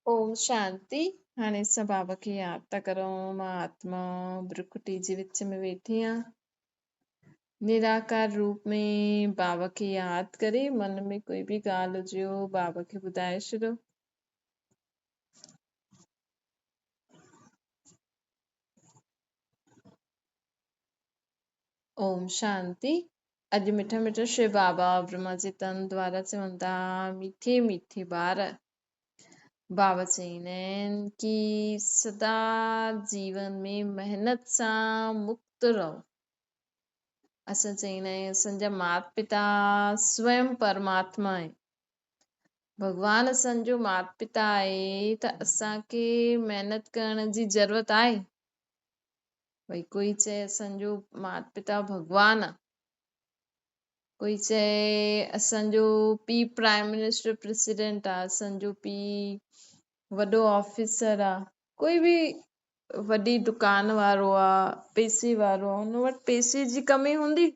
ओम शांति। हाणे असां बाबा खे याद था करूं। मां आत्मा ब्रुकुटी जे विच में वेठी आहियां। निराकार रूप में बाबा खे याद करे मन में कोई भी ॻाल्हि हुजेव बाबा खे ॿुधाए छॾियो। ओम शांति। अॼु मिठा मिठा श्री बाबा ब्रह्मा जी तन द्वारा चवनि था, मीठे मीठे ॿार। बाबा चईंदा आहिनि कि सदा जीवन में मेहनत सां मुक्त रहो। असां चईंदा आहियूं असांजा माता पिता स्वयं परमात्मा आहे। भगवान असांजो माता पिता आहे त असांखे महिनत करण जी ज़रूरत आहे। भई कोई चए असांजो माता पिता भगवान आहे, कोई चए असांजो पीउ प्राइम मिनिस्टर प्रेसिडेंट आहे, असांजो पीउ वॾो ऑफिसर आहे, कोई बि वॾी दुकान वारो आहे, पैसे वारो आहे, हुन वटि पैसे जी कमी हूंदी।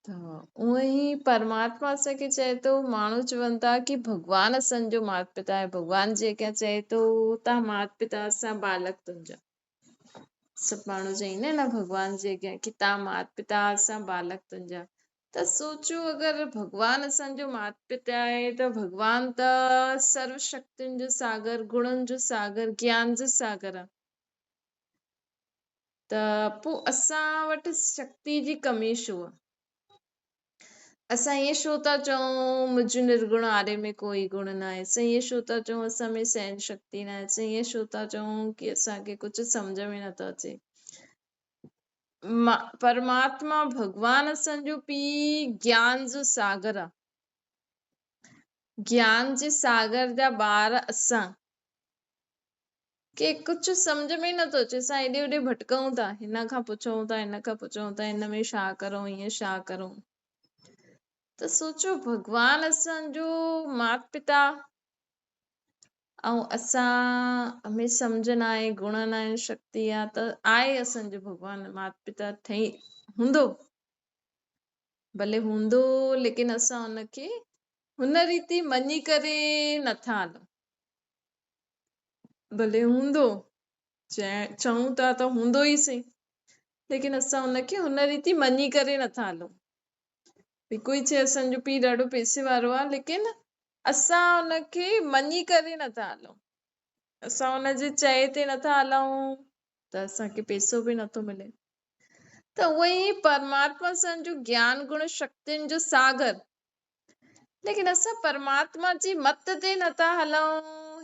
उहे ही परमात्मा असांखे चए थो। माण्हू चवनि था कि भगवान असांजो माता पिता आहे। भगवान जेका चए थो तव्हां माता पिता असां बालक तुंहिंजा। सभु माण्हू चईंदा आहिनि न भगवान जे अॻियां कि तव्हां माता पिता असां बालक तुंहिंजा। त सोचो अगरि भगवान असांजो माता पिता आहे त भगवान त सर्व शक्तियुनि जो सागर, गुणनि जो सागर, ज्ञान जो सागर आहे। त पोइ असां वटि शक्ति जी कमी छो आहे? असां ईअं छो था चऊं मुझ निर्गुण आरे में कोई गुण न आहे? असां ईअं छो था चऊं असां में सहन शक्ति न आहे? असां ईअं छो था चऊं कि असांखे कुझु सम्झ में नथो अचे? परमात्मा भगवान असांजो पीउ ज्ञान जो सागर आहे। ज्ञान जे सागर जा ॿार असां के कुझु सम्झ में ई नथो अचे। असां हेॾे होॾे भटकऊं था, हिन खां पुछऊं था, हिन खां पुछऊं था, हिन में छा करूं, हीअं छा करूं। त सोचो भगवान असांजो माता पिता ऐं असां में सम्झ न आहे, गुण न आहे, शक्ति आहे त आहे असांजो भगवान माता पिता ठही हूंदो, भले हूंदो, लेकिन असां हुनखे हुन रीति मञी करे नथा हलूं। भले हूंदो, चऊं था त हूंदो ई सही, लेकिन असां हुनखे हुन रीति मञी करे नथा हलूं। कोई चए असांजो पीउ ॾाढो पैसे वारो आहे, लेकिन असां हुनखे मञी करे नथा हलूं। असां हुनजे चए ते नथा हलूं त असांखे पैसो बि नथो मिले। त उहो ई परमात्मा असांजो ज्ञान गुण शक्तियुनि जो सागर, लेकिन असां परमात्मा जी मत ते नथा हलूं।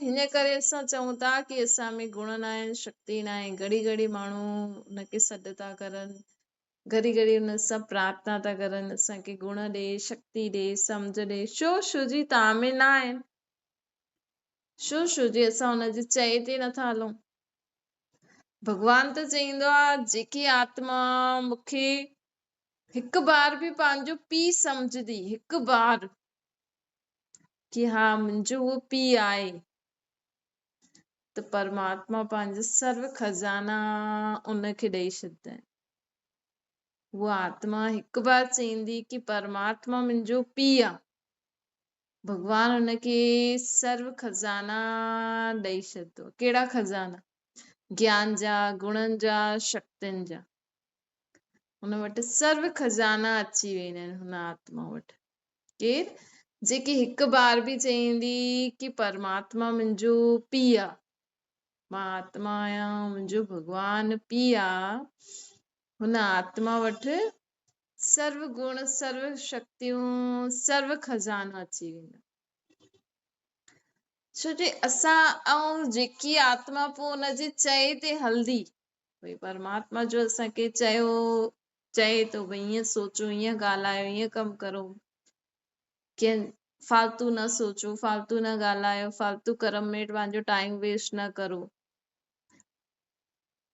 हिन करे असां चऊं था कि असां में गुण न आहिनि, शक्ति न आहे। घड़ी घड़ी माण्हू हुनखे सॾु था करनि, घड़ी घड़ी हुन सां प्रार्थना था करनि असांखे गुण ॾे, शक्ति ॾे, सम्झ ॾे। छो जी तव्हां में न आहिनि? छो जी असां हुनजे चए ते नथा हलूं? भगवान त चईंदो आहे जेकी आत्मा मूंखे हिकु बार बि पंहिंजो पीउ सम्झंदी, हिकु बार कि हा मुंहिंजो उहो पीउ आहे, त परमात्मा पंहिंजा सर्व खज़ाना उनखे ॾेई छॾींदा आहिनि। उहा आत्मा हिकु बार चईंदी कि परमात्मा मुंहिंजो पीउ आहे, भगवान हुनखे सर्व खज़ाना ॾेई छॾींदो। कहिड़ा खज़ाना? ज्ञान जा, गुणनि जा, शक्तियुनि जा। हुन वटि सर्व खज़ाना अची वेंदा आहिनि हुन आत्मा वटि। केर? जेकी हिकु बार बि चईंदी कि परमात्मा मुंहिंजो पीउ आहे, मां आत्मा आहियां, मुंहिंजो भगवान पीउ आहे, हुन आत्मा वटि सर्व गुण, सर्व शक्तियूं, सर्व खज़ाना अची वेंदा। छो जे असां ऐं जेकी आत्मा पोइ हुनजे चए ते हलंदी, भई परमात्मा जो असांखे चए थो भई ईअं सोचो, ईअं ॻाल्हायो, ईअं कमु करो, कि फालतू न सोचो, फालतू न ॻाल्हायो, फालतू कर्म में पंहिंजो टाइम वेस्ट न करो,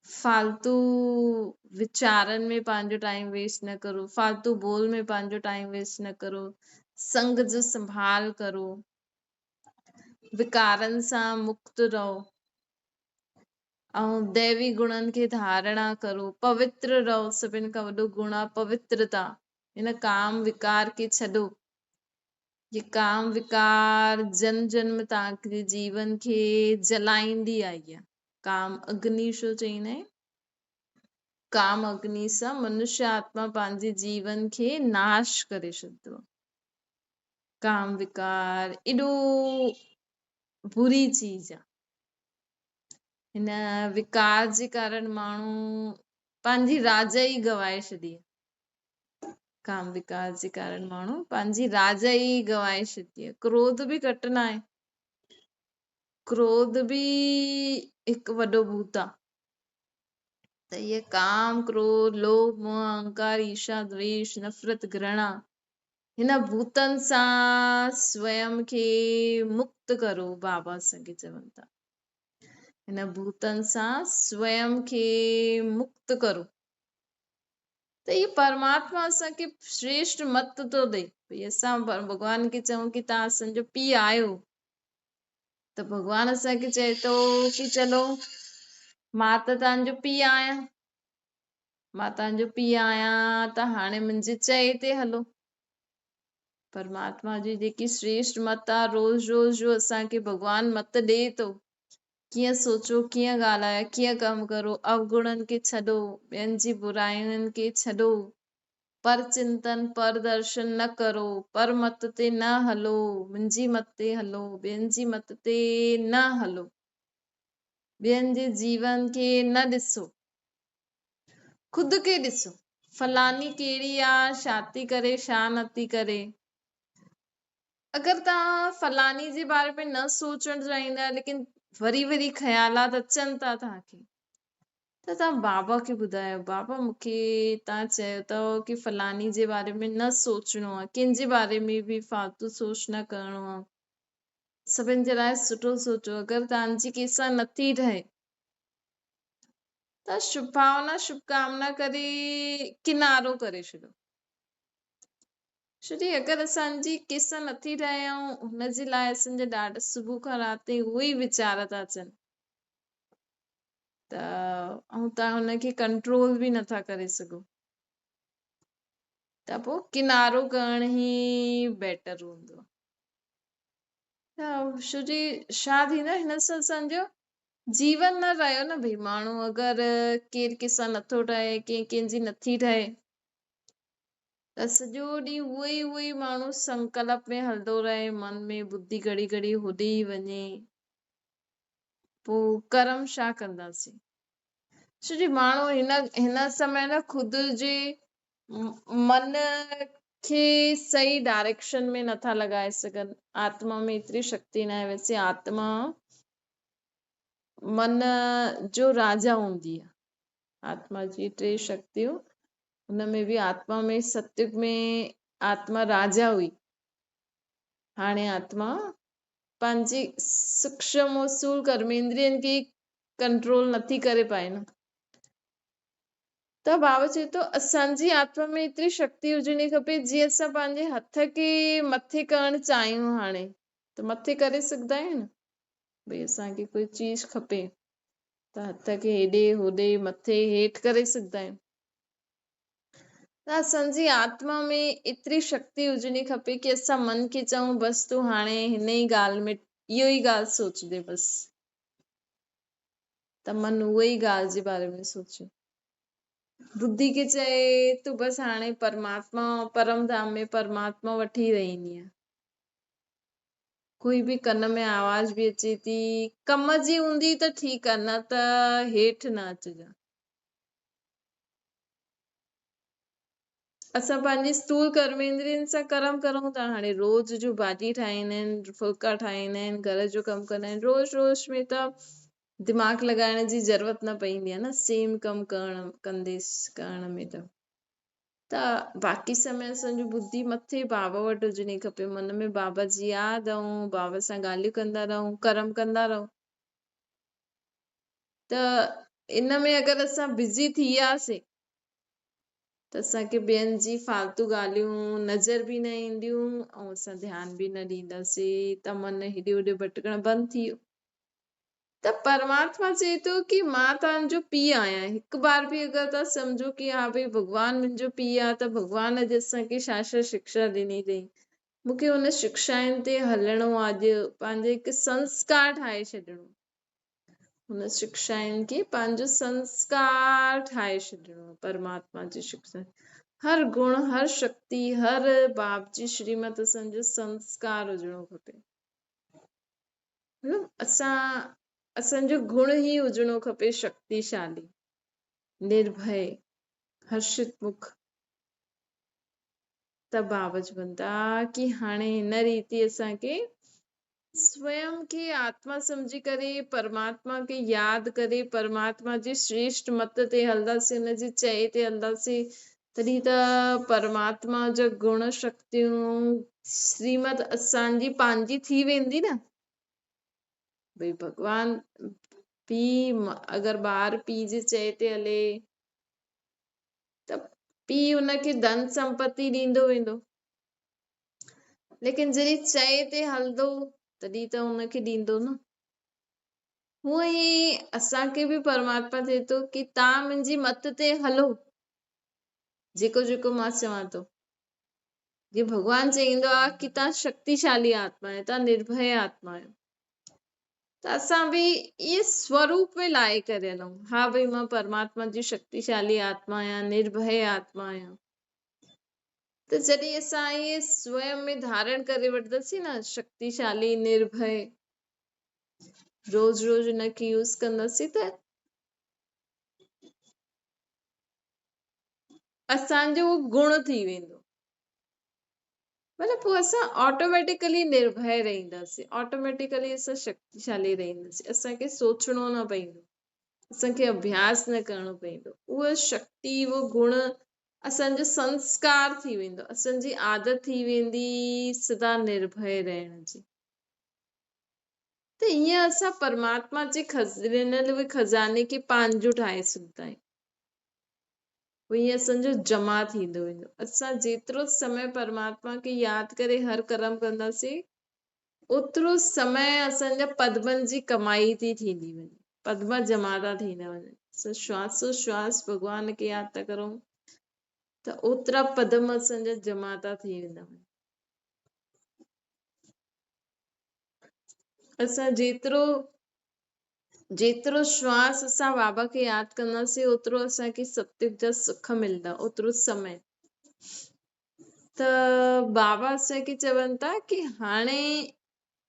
फालतू विचारनि में पंहिंजो टाइम वेस्ट न करो, फालतू बोल में पंहिंजो टाइम वेस्ट न करो, संग जो संभाल करो, विकारनि सां मुक्त रहो ऐं दैवी गुणनि खे धारणा करो, पवित्र रहो। सभिनि खां वॾो गुण आहे पवित्रता। हिन काम विकार खे छॾो। ये काम विकार जन जन्म तव्हांजे जीवन खे जलाईंदी आई आहे। काम अग्नि छो चईंदा आहिनि? काम अग्नि सां मनुष्य आत्मा पंहिंजे जीवन खे नाश करे छॾंदो आहे। काम विकार एॾो बुरी चीज आहे। हिन विकार जे कारण माण्हू पंहिंजी राजाई गवाए छॾी आहे। काम विकार जे कारण माण्हू पंहिंजी राजाई गवाए छॾी आहे। क्रोध बि घटि न आहे। क्रोध बि हिकु वॾो भूत आहे। त इहे काम क्रोध लोभ मोह अहंकार ईर्ष्या द्वेष नफ़रत घृणा हिन भूतनि सां स्वयं खे मुक्त करो। बाबा असांखे चवनि था हिन भूतनि सां स्वयं खे मुक्त करो। त इहे परमात्मा असांखे श्रेष्ठ मत थो ॾे। भई असां भॻवान खे चऊं की तव्हां असांजो पीउ आहियो, त भॻवान असांखे चए थो की चलो मां त तव्हांजो पीउ आहियां, मां तव्हांजो पीउ आहियां त हाणे मुंहिंजे चए ते हलो। परमात्मा जी जेकी श्रेष्ठ मत आहे, रोज़ रोज़ जो असांखे भॻवान मत ॾे थो। कीअं सोचो, कीअं ॻाल्हायो, कीअं कमु करो, अवगुणनि खे छॾो, ॿियनि जी बुराइयुनि खे छॾो, पर चिंतन पर दर्शन न करो, पर मत ते न हलो, मुंहिंजी मत ते हलो, ॿियनि जी मत ते न हलो, ॿियनि जे जीवन खे न ॾिसो, ख़ुदि खे ॾिसो। फलानी कहिड़ी आहे, छा थी करे, छा नथी करे। अगरि तव्हां फलानी जे बारे में न सोचणु चाहींदा, लेकिन वरी वरी ख़्यालात अचनि था तव्हांखे, त तव्हां बाबा खे ॿुधायो, बाबा मूंखे तव्हां चयो अथव की फलानी जे बारे में न सोचणो आहे, कंहिंजे बारे में बि फालतू सोच न करणो आहे, सभिनि जे लाइ सुठो सोचो। अगरि तव्हांजी कंहिंसां नथी ठहे त शुभभावना शुभकामना करे किनारो करे छॾो। छोकी अगरि असांजी कंहिंसां नथी ठहे ऐं हुनजे लाइ असांजा ॾाढा सुबुह खां राति ताईं उहे ई वीचार था अचनि, त ऐं तव्हां हुनखे कंट्रोल बि नथा करे सघो, त पोइ किनारो करण ई बेटर हूंदो। छोकी छा थींदो हिन सां असांजो जीवन न रहियो न। भई माण्हू अगरि केरु कंहिंसां नथो ठहे, कंहिंजी नथी ठहे, त सॼो ॾींहुं उहो ई माण्हू संकल्प में हलंदो रहे, मन में बुद्धि घड़ी घड़ी होॾे ई वञे, पोइ कर्म छा कंदासीं? छोकी माण्हू हिन समय न ख़ुदि जे मन खे सही डायरेक्शन में नथा लॻाए सघनि। आत्मा में एतिरी शक्ति न आहे। वैसे आत्मा मन जो राजा हूंदी आहे। आत्मा जी 3 शक्तियूं, हुनमें बि आत्मा में सत्युग में आत्मा राजा हुई। हाणे आत्मा पंहिंजी सूक्ष्म स्थूल कर्मेंद्रियनि खे कंट्रोल नथी करे पाए न। त बाबा चए थो असांजी आत्मा में एतिरी शक्ति हुजणी खपे, जीअं असां पंहिंजे हथ खे मथे करणु चाहियूं हाणे त मथे करे सघंदा आहियूं न। भई असांखे कोई चीज खपे त हथ खे हेॾे होॾे मथे हेठि करे सघंदा आहियूं। त असांजी आत्मा में एतिरी शक्ति हुजणी खपे की असां मन खे चऊं बसि तूं हाणे हिन ई ॻाल्हि में इहो ई ॻाल्हि सोचदे बसि, त मन उहो ई ॻाल्हि जे बारे में सोचे। बुद्धि खे चए तूं बसि हाणे परमात्मा परम धाम में परमात्मा वठी रहंदी आहे। कोई बि कन में आवाज बि अचे थी, कम जी हूंदी त ठीकु आहे, न त हेठि न अचिजांइ। असां पंहिंजी स्थूल कर्मेंद्रियनि सां कर्म करूं था। हाणे रोज़ जो भाॼी ठाहींदा आहिनि, फुल्का ठाहींदा आहिनि, घर जो कमु कंदा आहिनि, रोज़ रोज़ में त दिमाग़ लॻाइण जी ज़रूरत न पवंदी आहे न, सेम कमु करण में त बाक़ी समय असांजी बुद्धि मथे बाबा वटि हुजणी खपे। मन में बाबा जी यादि ऐं बाबा सां ॻाल्हियूं कंदा रहूं, कर्म कंदा रहूं। त इन में अगरि असां बिज़ी थी वियासीं त असांखे ॿियनि जी फालतू ॻाल्हियूं नज़र बि न ईंदियूं ऐं असां ध्यानु बि न ॾींदासीं, त मन हेॾे होॾे भटकण बंदि थी वियो। त परमात्मा चए थो की मां तव्हांजो पीउ आहियां। हिकु बार बि अगरि तव्हां सम्झो की हा भई भॻवानु मुंहिंजो पीउ आहे, त भॻवान अॼु असांखे छा छा शिक्षा ॾिनी अथई। मूंखे हुन शिक्षाउनि ते हलणो आहे, अॼु पंहिंजे हिकु संस्कार ठाहे छॾिणो, हुन शिक्षाउनि खे पंहिंजो संस्कार ठाहे छॾिणो। परमात्मा जी शिक्षा, हर गुण, हर शक्ति, हर बाप जी श्रीमत असांजो संस्कार हुजणो खपे। मतलब असांजो गुण ही हुजणो खपे शक्तिशाली, निर्भय, हर्षित मुख। त बाबा चवंदा कि हाणे हिन रीति असांखे स्वयं खे आत्मा समझी करे परमात्मा खे याद करे परमात्मा जी श्रेष्ठ मत ते हलंदासीं, हुनजी चए ते हलंदासीं, तॾहिं त परमात्मा जा गुण शक्तियूं श्रीमत असांजी पंहिंजी थी वेंदी न। भई भगवान पीउ, अगरि ॿार पीउ जी चए ते हले त पीउ हुनखे धन संपत्ति ॾींदो वेंदो, लेकिन जॾहिं चए ते हलंदो तॾहिं त हुनखे ॾींदो न। हूअं ई असांखे बि परमात्मा थिए थो कि तव्हां मुंहिंजी मत ते हलो, जेको जेको मां चवां थो। जीअं भगवान चईंदो आहे कि तव्हां शक्तिशाली आत्मा आहियो, तव्हां निर्भय आत्मा आहियो, त असां बि इहे स्वरूप में लाहे करे हलूं। हा भई मां परमात्मा जी शक्तिशाली आत्मा आहियां, निर्भय आत्मा आहियां। त जॾहिं असां इहे स्वयं में धारण करे वठंदासीं न, शक्तिशाली, निर्भय, रोज रोज हिनखे यूज़ कंदासीं त असांजो गुण थी वेंदो। मतलब पोइ असां ऑटोमेटिकली निर्भय रहंदासीं, ऑटोमेटिकली असां शक्तिशाली रहंदासीं। असांखे सोचणो न पवंदो, असांखे अभ्यास न करणो पवंदो। उहा शक्ति, उहो गुण असांजो संस्कार थी वेंदो, असांजी आदत थी वेंदी सदा निर्भय रहण जी। त ईअं असां परमात्मा जे खज़ाने खे पंहिंजो ठाहे सघंदा आहियूं। ईअं असांजो जमा थींदो वेंदो। असां जेतिरो समय परमात्मा खे यादि करे हर कर्म कंदासीं, ओतिरो समय असांजा पदमनि जी कमाई थी थींदी वञे, पदम जमा था थींदा वञनि। असां श्वासो श्वास भॻवान खे यादि था करूं त ओतिरा पदम असांजा जमा था थी वेंदा वञनि। असां जेतिरो श्वास असां बाबा खे यादि कंदासीं, ओतिरो असांखे सत्युग जा सुख मिलंदा, ओतिरो समय। त बाबा असांखे चवनि था कि हाणे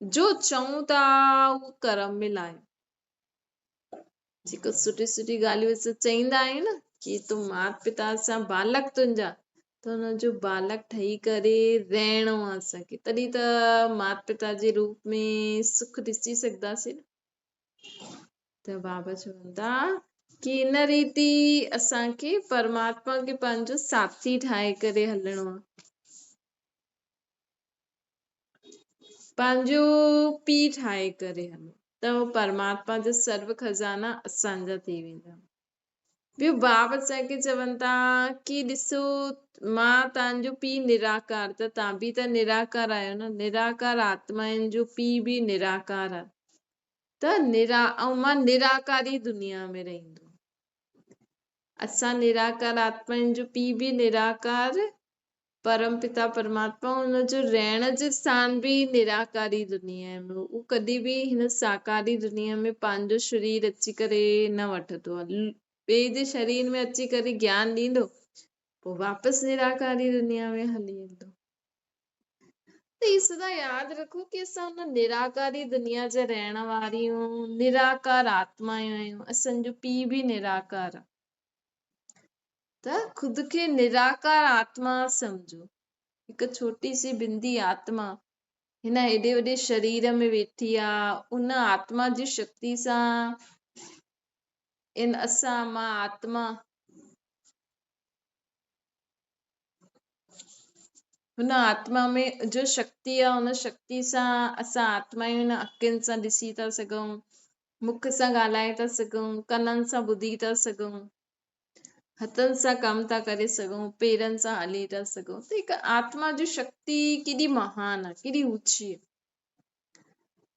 जो चऊं था उहो कर्म में लायो। जेको सुठी सुठी ॻाल्हियूं असां चईंदा आहियूं न कि तूं माता पिता सां बालक तुंहिंजा, त हुनजो बालक ठही करे रहणो आहे असांखे, तॾहिं त माता पिता जे रूप में सुख ॾिसी सघंदासीं। त बाबा चवनि था कि इन रीति असांखे परमात्मा खे पंहिंजो साथी ठाहे करे हलणो आहे, पंहिंजो पीउ ठाहे करे हलणो, त परमात्मा जा सर्व खज़ाना असांजा थी वेंदा। ॿियो बाबा असांखे चवनि था कि ॾिसो मां तव्हांजो पीउ निराकार, त तव्हां बि त निराकार आहियो न, निराकार आत्माउनि जो पीउ बि निराकार आहे। त ऐं मां निराकारी दुनिया में रहंदो, असां निराकार आत्माउनि जो पीउ बि निराकार, परम पिता परमात्मा हुनजो रहण जो स्थान बि निराकारी दुनिया में। उहो कॾहिं बि हिन साकारी दुनिया में पंहिंजो शरीर अची करे न वठंदो आहे, ॿिए जे शरीर में अची करे ज्ञान ॾींदो, पोइ वापसि निराकारी दुनिया में हली वेंदो। त इहे सदा यादि रखो कि असां हुन निराकारी दुनिया जा रहण वारियूं निराकार आत्मायूं आहियूं, असांजो पीउ बि निराकार आहे। त ख़ुदि खे निराकार आत्मा सम्झो, हिकु छोटी सी बिंदी आत्मा हिन हेॾे वॾे शरीर में वेठी आहे। उन आत्मा जी शक्ति सां मां आत्मा, हुन आत्मा में जो शक्ति आहे, हुन शक्ति सां असां आत्मायूं हिन अखियुनि सां ॾिसी था सघूं, मुख सां ॻाल्हाए था सघूं, कननि सां ॿुधी था सघूं, हथनि सां कमु था करे सघूं, पेरनि सां हली था सघूं। त हिकु आत्मा जी शक्ति केॾी महान आहे, केॾी ऊची आहे।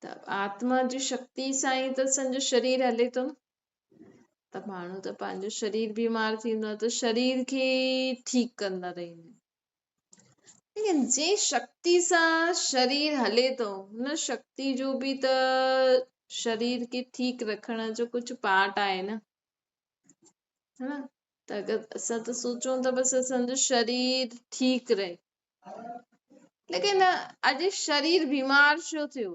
त आत्मा जी शक्ति सां ई त असांजो शरीर हले थो न। त माण्हू त पंहिंजो शरीर बीमार थींदो आहे त शरीर खे ठीकु कंदा रहंदा आहिनि, लेकिन जे शक्ति सां शरीर हले थो हुन शक्ति जो बि त शरीर खे ठीक रखण जो कुछ पार्ट आहे न, है न। त अगर असां त सोचूं त बस असांजो शरीर ठीक रहे, लेकिन अॼु शरीर बीमार छो थियो?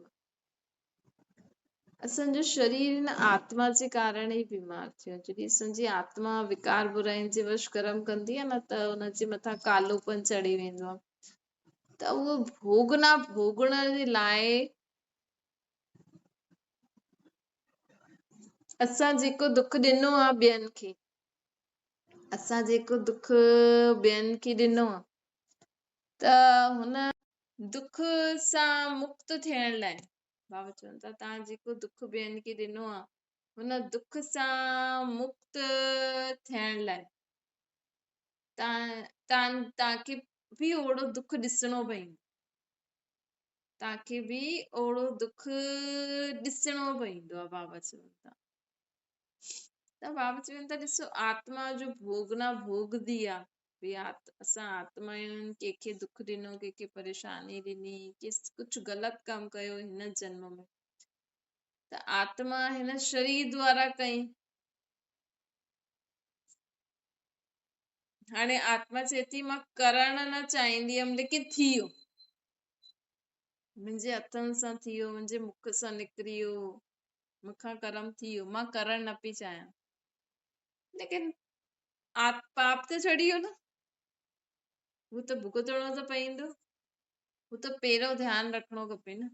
असांजो शरीर हिन आत्मा जे कारण ई बीमार थियो। जॾहिं असांजी आत्मा विकार बुराइनि जे वश कर्म कंदी आहे न त हुनजे मथां कालोपन चढ़ी वेंदो आहे। त उहो भोगना भोगण जे लाइ असां जेको दुख ॾिनो आहे ॿियनि खे, असां जेको दुख ॿियनि खे ॾिनो आहे त हुन दुख सां मुक्त थियण लाइ बाबा चवनि था तव्हां जेको दुख ॿियनि खे ॾिनो आहे हुन दुख सां मुक्त थियण लाइ तव्हांखे बि ओड़ो दुख ॾिसणो पवंदो, तव्हांखे बि ओड़ो दुख ॾिसणो पवंदो आहे। बाबा चवनि था त बाबा चवनि था ॾिसो आत्मा जो भोग न भोगदी आहे। भई असां आत्मा आहियूं, कंहिंखे दुख ॾिनो, कंहिंखे परेशानी ॾिनी, कुझु ग़लति कमु कयो हिन जन्म में, त आत्मा हिन शरीर द्वारा कई। हाणे आत्मा चए थी मां करण न चाहींदी हुयमि लेकिन थी वियो, मुंहिंजे हथनि सां थी वियो, मुंहिंजे मुख सां निकिरी वियो, मूंखां कर्म थी वियो, मां करण न पई चाहियां, लेकिन पाप त चढ़ी वियो न, हू त भुगतणो त पवंदो। हू त पहिरियों ध्यानु रखिणो खपे न।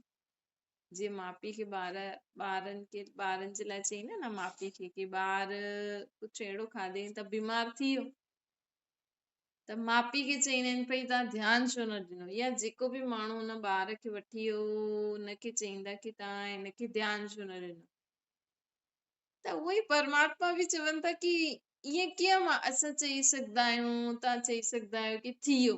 जीअं माउ पीउ खे ॿारनि जे लाइ चई न माउ पीउ खे की ॿार कुझु अहिड़ो खाधई त बीमार थी वियो त माउ पीउ खे चईंदा आहिनि भई तव्हां ध्यानु छो न ॾिनो, या जेको बि माण्हू हुन ॿार खे वठी वियो हुनखे चईंदा की तव्हां हिनखे ध्यानु छो न ॾिनो। त उहो ई परमात्मा बि चवनि था की ईअं कीअं असां चई सघंदा आहियूं, तव्हां चई सघंदा आहियो की थी वियो,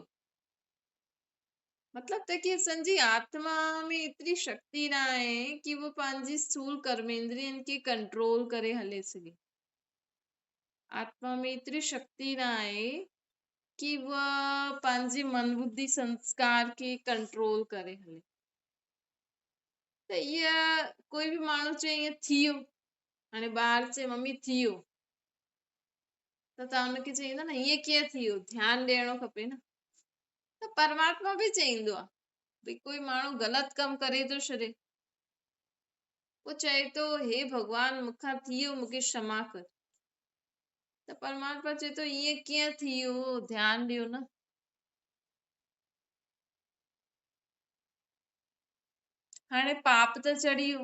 मतलब त कि असांजी आत्मा में एतिरी शक्ति न आहे कि वो पंहिंजी स्थूल कर्मेंद्रियनि खे कंट्रोल करे हले सघे। आत्मा में एतिरी शक्ति न आहे कि वह पंहिंजे मन बुद्धि संस्कार खे कंट्रोल करे हले। त इहा कोई बि माण्हू चए ईअं थी वियो, हाणे ॿार चए मम्मी थी वियो, त तव्हां हुनखे चईंदा न ईअं कीअं थी वियो, ध्यानु ॾियणो खपे न। त परमात्मा बि चईंदो आहे भई कोई माण्हू ग़लति कमु करे थो छॾे, वो चए थो हे भॻवान मूंखां थी वियो, मूंखे क्षमा कर, त परमात्मा चए थो ईअं कीअं थी वियो, ध्यानु ॾियो न। हाणे पाप त चढ़ी वियो,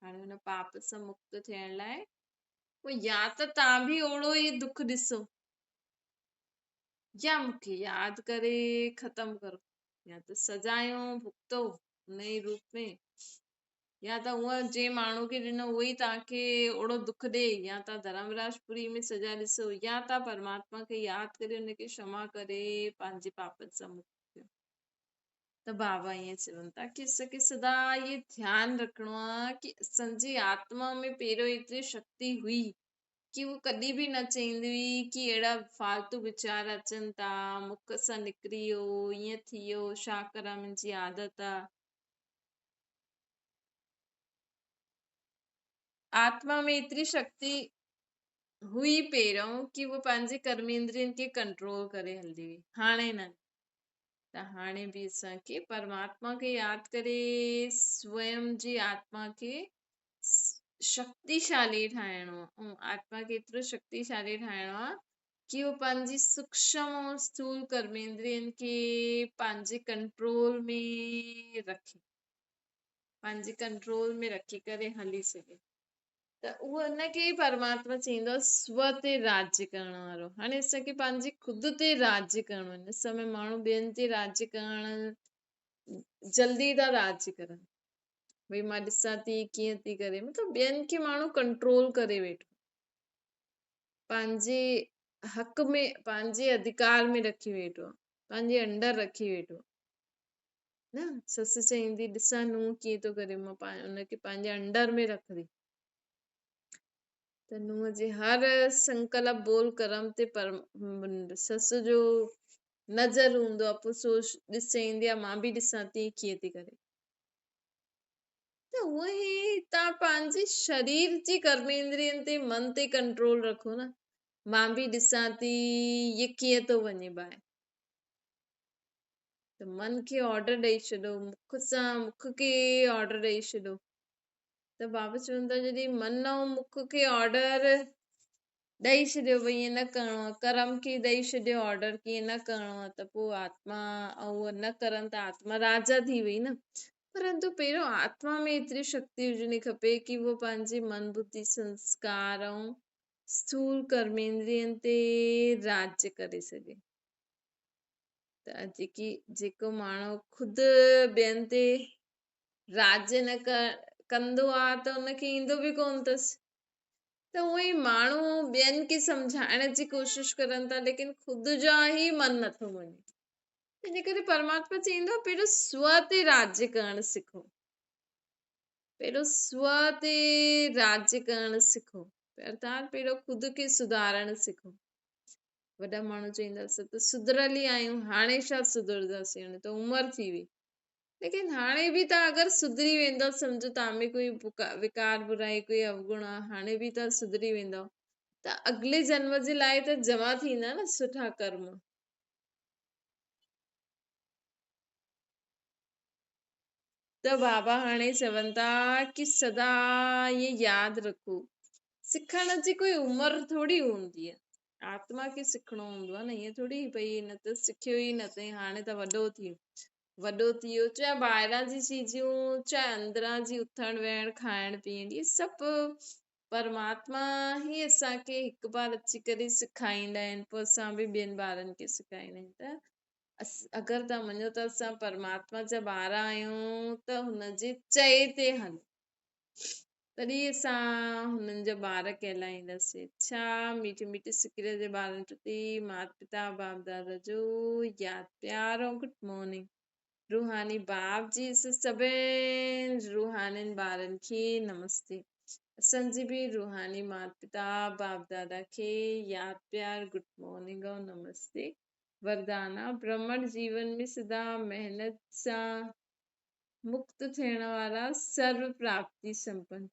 हाणे हुन पाप सां मुक्त थियण लाइ पोइ या त तव्हां बि ओड़ो ई दुख ॾिसो, या मूंखे यादि करे ख़तम करो, या त सजायूं भुगतो नए रूप में, या त उहा जे माण्हू खे ॾिनो उहो ई तव्हांखे ओड़ो दुख ॾे, या तव्हां धर्मराजपुरी में सजा ॾिसो, या तव्हां परमात्मा खे यादि करे हुनखे क्षमा करे पंहिंजे पापनि सां मुक्त थियो। त बाबा ईअं चवनि था कि असांखे सदा इहे ध्यानु रखिणो आहे कि असांजी आत्मा में पहिरियों एतिरी शक्ति हुई कि वो कॾहिं बि न चईंदी हुई कि अहिड़ा फालतू वीचार अचनि था, मुख सां निकिरी वियो, ईअं थी वियो, छा करां मुंहिंजी आदत आहे। आत्मा में एतिरी शक्ति हुई पहिरियों कि वो पंहिंजे कर्मेंद्रियनि खे कंट्रोल करे हलंदी हुई, हाणे न। त हाणे बि असांखे परमात्मा खे यादि करे स्वयं जी आत्मा खे शक्तिशाली ठाहिणो आहे, ऐं आत्मा खे एतिरो शक्तिशाली ठाहिणो आहे कि वो पंहिंजी सूक्ष्म ऐं स्थूल कर्मेंद्रियनि खे पंहिंजे कंट्रोल में रखे, पंहिंजे कंट्रोल में रखी करे हली सघे। त उहो हुनखे ई परमात्मा चईंदो आहे स्व ते राज्य करण वारो। हाणे असांखे पंहिंजे ख़ुदि ते राज्य करणो आहे। हिन समय माण्हू ॿियनि ते राज्य करण जल्दी था राज्य करनि, भई मां ॾिसां थी कीअं थी करे, मतिलबु ॿियनि खे माण्हू कंट्रोल करे वेठो, पंहिंजे हक़ में, पंहिंजे अधिकार में रखी वेठो, पंहिंजे अंडर रखी वेठो न। ससु चईंदी ॾिसां नूंहुं कीअं थो करे, मां हुनखे पंहिंजे अंडर में रखंदी, त नूंहं जे हर संकल्प बोल कर्म ते सस जो नज़र हूंदो आहे, पोइ सोच ॾिसे ईंदी आहे मां बि ॾिसां थी कीअं थी करे। त उहे ई तव्हां पंहिंजे शरीर जी कर्मेंद्रियनि ते मन ते कंट्रोल रखो न। मां बि ॾिसां थी ये कीअं थो वञे ॿाहिरि, त मन खे ऑर्डर ॾेई छॾो, मुख खे ऑर्डर ॾेई छॾो। त बाबा चवनि था जॾहिं मन ऐं मुख खे ऑर्डर ॾेई छॾियो भई ईअं न करिणो आहे, कर्म खे ॾेई छॾियो ऑर्डर की ईअं न करिणो आहे, त पोइ आत्मा ऐं उहो न करनि त आत्मा राजा थी वई न। परंतु पहिरियों आत्मा में एतिरी शक्ति हुजणी खपे कि वो पंहिंजे मन बुद्धि संस्कार ऐं स्थूल कर्मेंद्रियनि ते राज्य करे सघे। त जेको माण्हू ख़ुदि ॿियनि ते राज्य न कंदो आहे त उनखे ईंदो बि कोन अथसि। त उहे ई माण्हू ॿियनि खे सम्झाइण जी कोशिश करनि था, लेकिन ख़ुदि जा ई मन नथो वञे। तंहिंजे करे परमात्मा चईंदो आहे पहिरियों स्व ते राज्य करणु सिखो, पहिरियों स्व ते राज्य करणु सिखो, अर्थात पहिरियों ख़ुदि खे सुधारणु सिखो। वॾा माण्हू चईंदा असां त सुधरियल ई आहियूं, हाणे छा सुधरंदासीं, हाणे त उमिरि थी वई। लेकिन हाणे बि तव्हां अगरि सुधरी वेंदव, सम्झो तव्हां में कोई विकार बुराई कोई अवगुण आहे, हाणे बि तव्हां सुधरी वेंदव त अॻिले जन्म जे लाइ त जमा थींदा न सुठा कर्म। त बाबा हाणे चवनि था कि सदा ये यादि रखो, सिखण जी कोई उमिरि थोरी हूंदी आहे। आत्मा खे सिखणो हूंदो आहे न, ईअं थोरी भई न त सिखियो ई न अथई हाणे त वॾो थी वियो, चाहे ॿाहिरां जी चीजूं चाहे अंदरां जी उथण वेहण खाइण पीअण, इहे सभु परमात्मा ई असांखे हिकु बार अची करे सेखारींदा आहिनि, पोइ असां बि ॿियनि ॿारनि खे सेखारींदा आहियूं। त अगरि तव्हां मञो त असां परमात्मा जा ॿार आहियूं त हुनजे चए ते हलो, तॾहिं असां हुननि जा ॿार कहलाईंदासीं। अच्छा मीठी मीठी सिकिरे जे ॿारनि प्रति माता पिता बाप दादा जो यादि प्यार ऐं गुड मॉर्निंग। रूहानी बाप जी सभिनि रूहानियुनि ॿारनि खे नमस्ते। असांजी बि रूहानी माता पिता बाप दादा खे यादि प्यार गुड मॉर्निंग ऐं नमस्ते। वरदाना ब्रह्मण जीवन में सदा महिनत सां मुक्त थियण वारा सर्व प्राप्ति संपन्न।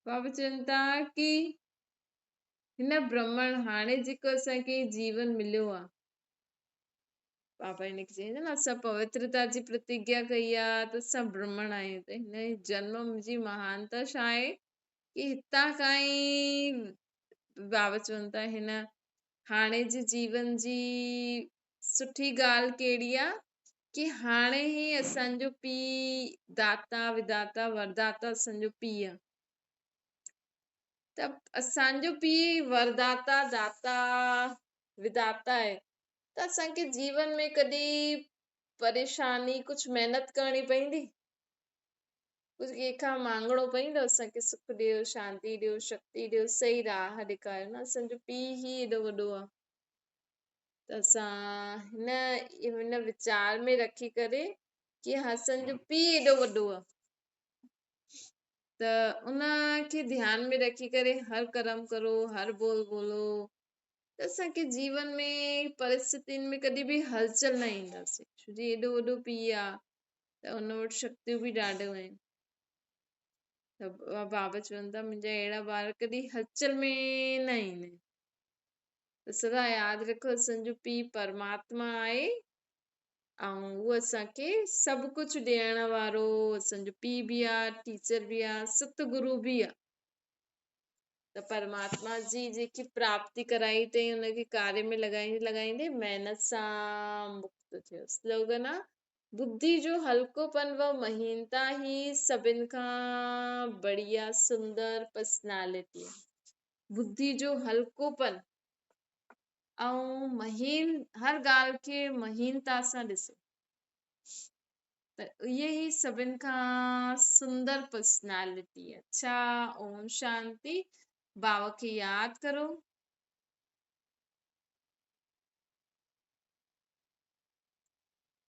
बाबा चवनि था कि हिन ब्रह्मण हाणे जेको असांखे जीवन मिलियो आहे, बाबा हिनखे चवंदा न असां पवित्रता जी प्रतिज्ञा कई आहे त असां ब्रह्मण आहियूं। त हिन जन्म जी महानता छा आहे कि हितां खां ई बाबा चवनि था हिन हाणे जे जीवन जी सुठी ॻाल्हि कहिड़ी आहे कि हाणे ई असांजो पीउ दाता विदाता वरदाता असांजो पीउ आहे। त असांजो पीउ वरदाता दाता विदाता आहे, त असांखे जीवन में कॾहिं परेशानी कुझु महिनत करणी पवंदी, कुझु कंहिंखां मांगणो पवंदो असांखे सुख ॾियो शांती ॾियो शक्ति ॾियो सही राह ॾेखारियो न। असांजो पीउ ई एॾो वॾो आहे। त असां हिन वीचार में रखी करे कि असांजो पीउ एॾो वॾो आहे, त उन खे ध्यान में रखी करे हर कर्म करो, हर बोल बोलो, त असांखे जीवन में परिस्थितियुनि में कॾहिं बि हलचल न ईंदासीं। छो जी एॾो वॾो पीउ आहे त हुन वटि शक्तियूं बि ॾाढियूं आहिनि। त बाबा चवनि था मुंहिंजा अहिड़ा ॿार कॾहिं हलचल में न ईंदा आहिनि। त सदा यादि रखो असांजो पीउ परमात्मा आहे ऐं उहो असांखे सभु कुझु ॾियण वारो असांजो पीउ बि आहे, टीचर बि आहे, सतगुरु बि आहे। त परमात्मा जी जेकी प्राप्ति कराई अथई हुनखे कार्य में लॻाईंदे महिनत सां मुक्त थियो। स्लोगन आहे बुद्धि जो हल्कोपन व महीनता ही सभिनि खां बढ़िया सुंदर पर्सनालिटी। बुद्धि जो हल्कोपन ऐं महीन, हर ॻाल्हि खे महीनता सां ॾिसो, त इहे ई सभिनि खां सुंदर पर्सनालिटी आहे। अच्छा ओम शांति। बाबा खे यादि करो,